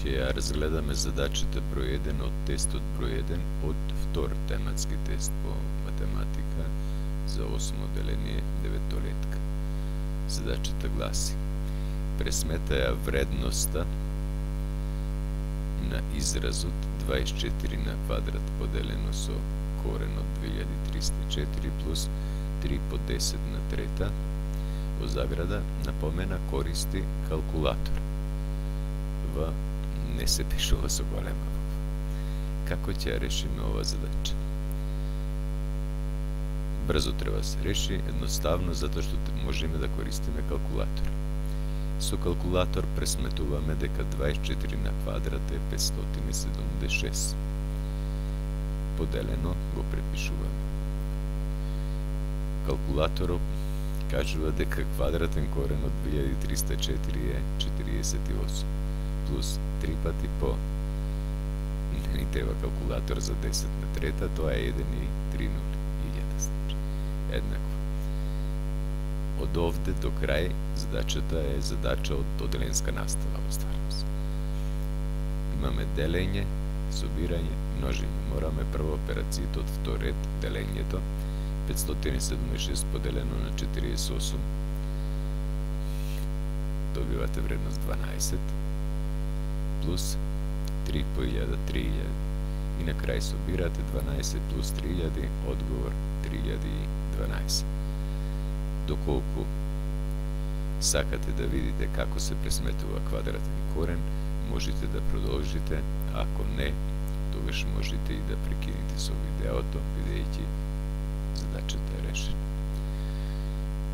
Ќе ја разгледаме задачата број 1 од тестот број 1 од втор тематски тест по математика за 8 деление деветолетка. Задачата гласи: пресметаја вредноста на изразот 24 на квадрат поделено со корен од 2304 плюс 3 по 10 на трета, во заграда напомена користи калкулатор. Не се пишува со голема буква. Како ќе ја решиме ова задача? Брзо треба се реши, едноставно, затоа што можеме да користиме калкулатор. Со калкулатор пресметуваме дека 24 на квадрат е 576. Поделено го препишуваме. Калкулаторот кажува дека квадратен корен од 2304 е 48. Плюс 3 пати по, не ни треба калкулатор за 10 на трета, тоа е 1,3 значи, еднакво. Од овде до крај задачата е задача од оделенска настава во стварност. Имаме делење, собирање, множење. Мораме прво операцијата од втор ред, делењето, 576 поделено на 48, добивате вредност 12, плюс 3 по 1000, 3000. И на крај собирате 12 плюс 3000, одговор 3012. Доколку сакате да видите како се пресметува квадратен корен, можете да продолжите, ако не, тогаш можете и да прекинете со видеото, бидејќи задачата е решена.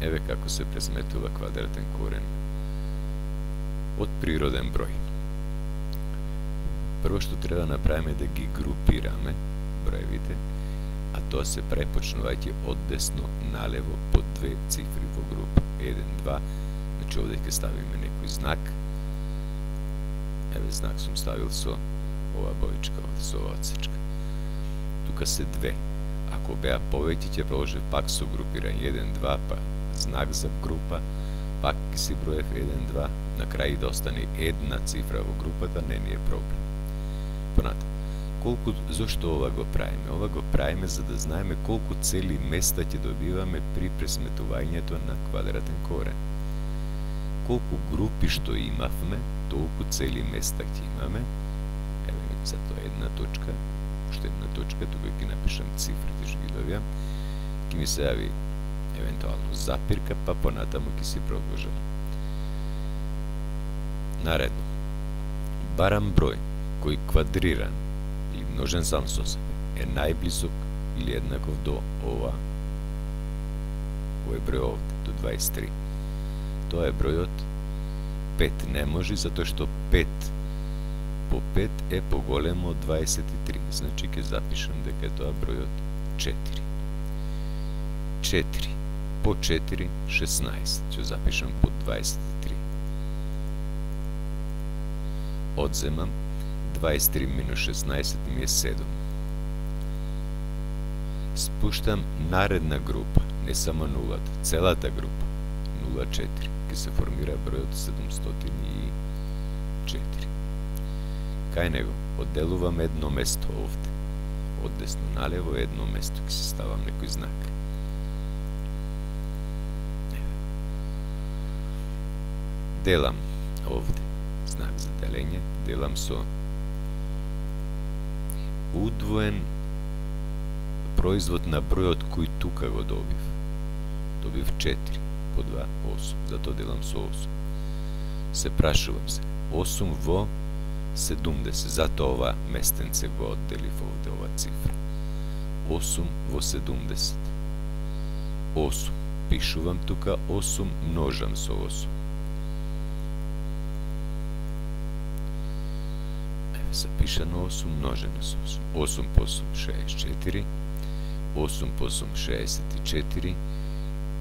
Еве како се пресметува квадратен корен од природен број. Прво што треба да направиме да ги групираме броевите, а тоа се препочнувајќи од десно налево по две цифри во група. 1, 2, значи овде ќе ставиме некој знак. Еве знак сум ставил со ова бојчка, со ова цечка. Тука се две. Ако беа повеќе, ќе продолжи пак со групирање 1, 2, па знак за група, пак ќе си броев 1, 2, на крај да остане една цифра во групата, не ни е проблем. Понатаму, зошто ова го правиме? Ова го правиме за да знаеме колку цели места ќе добиваме при пресметувањето на квадратен корен. Колку групи што имавме, толку цели места ќе имаме. Еве, затоа една точка, уште една точка, тука ќе напишам цифрите што ги добиам. Ќе ми се јави евентуално запирка, па понатаму ќе си продолжам. Наредно, барам број кој квадриран или множен сам со себе е најблисок или еднаков до овој број овде, до 23. Тоа е бројот 5. Не може, затоа што 5 по 5 е поголемо од 23. Значи, ќе запишам дека тоа бројот 4. 4 по 4, 16. Ќе запишам по 23. Одземам 23 минус 16 ми е 7. Спуштам наредна група, не само нулата, целата група, 0,4. Ке се формира бројот 704. Кај него, одделувам едно место овде. Од десно налево едно место, ке се ставам некој знак. Делам овде, знак за делење, делам со удвоен производ на бројот кој тука го добив. Добив 4 по 2, 8. Зато делам со 8. Се прашувам се, 8 во 70. Зато ова местенце го одделив овде, ова цифра. 8 во 70. 8. Пишувам тука 8, множам со 8. Запишано 8, множено со 8. 8 по 8, 64. 8 по 8, 64.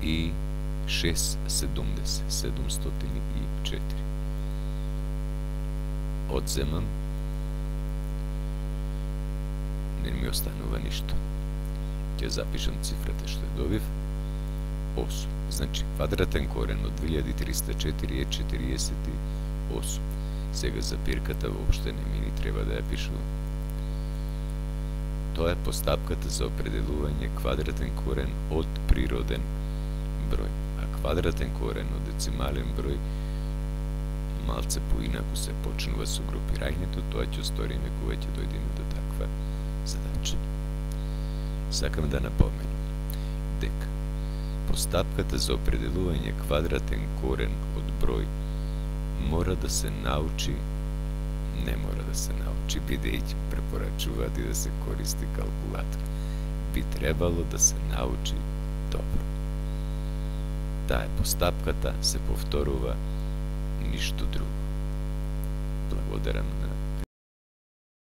И 6, 70. 704. Одземам. Не ми останува ништо. Ќе запишам цифрата што ја добив. 8. Значи, квадратен корен од 2304 е 48. Сега запирката воопште не ми ни треба да ја пишувам. Тоа е постапката за определување квадратен корен од природен број, а квадратен корен од децимален број малце поинаку се почнува со групирањето, тоа ќе осториме кога ќе дојдеме до таква задача. Сакам да напоменам дека постапката за определување квадратен корен од број мора да се научи, не мора да се научи, бидејќи препорачуваат и да се користи калкулатор. Би требало да се научи добро. Таа е постапката, се повторува, ништо друго. Благодарам на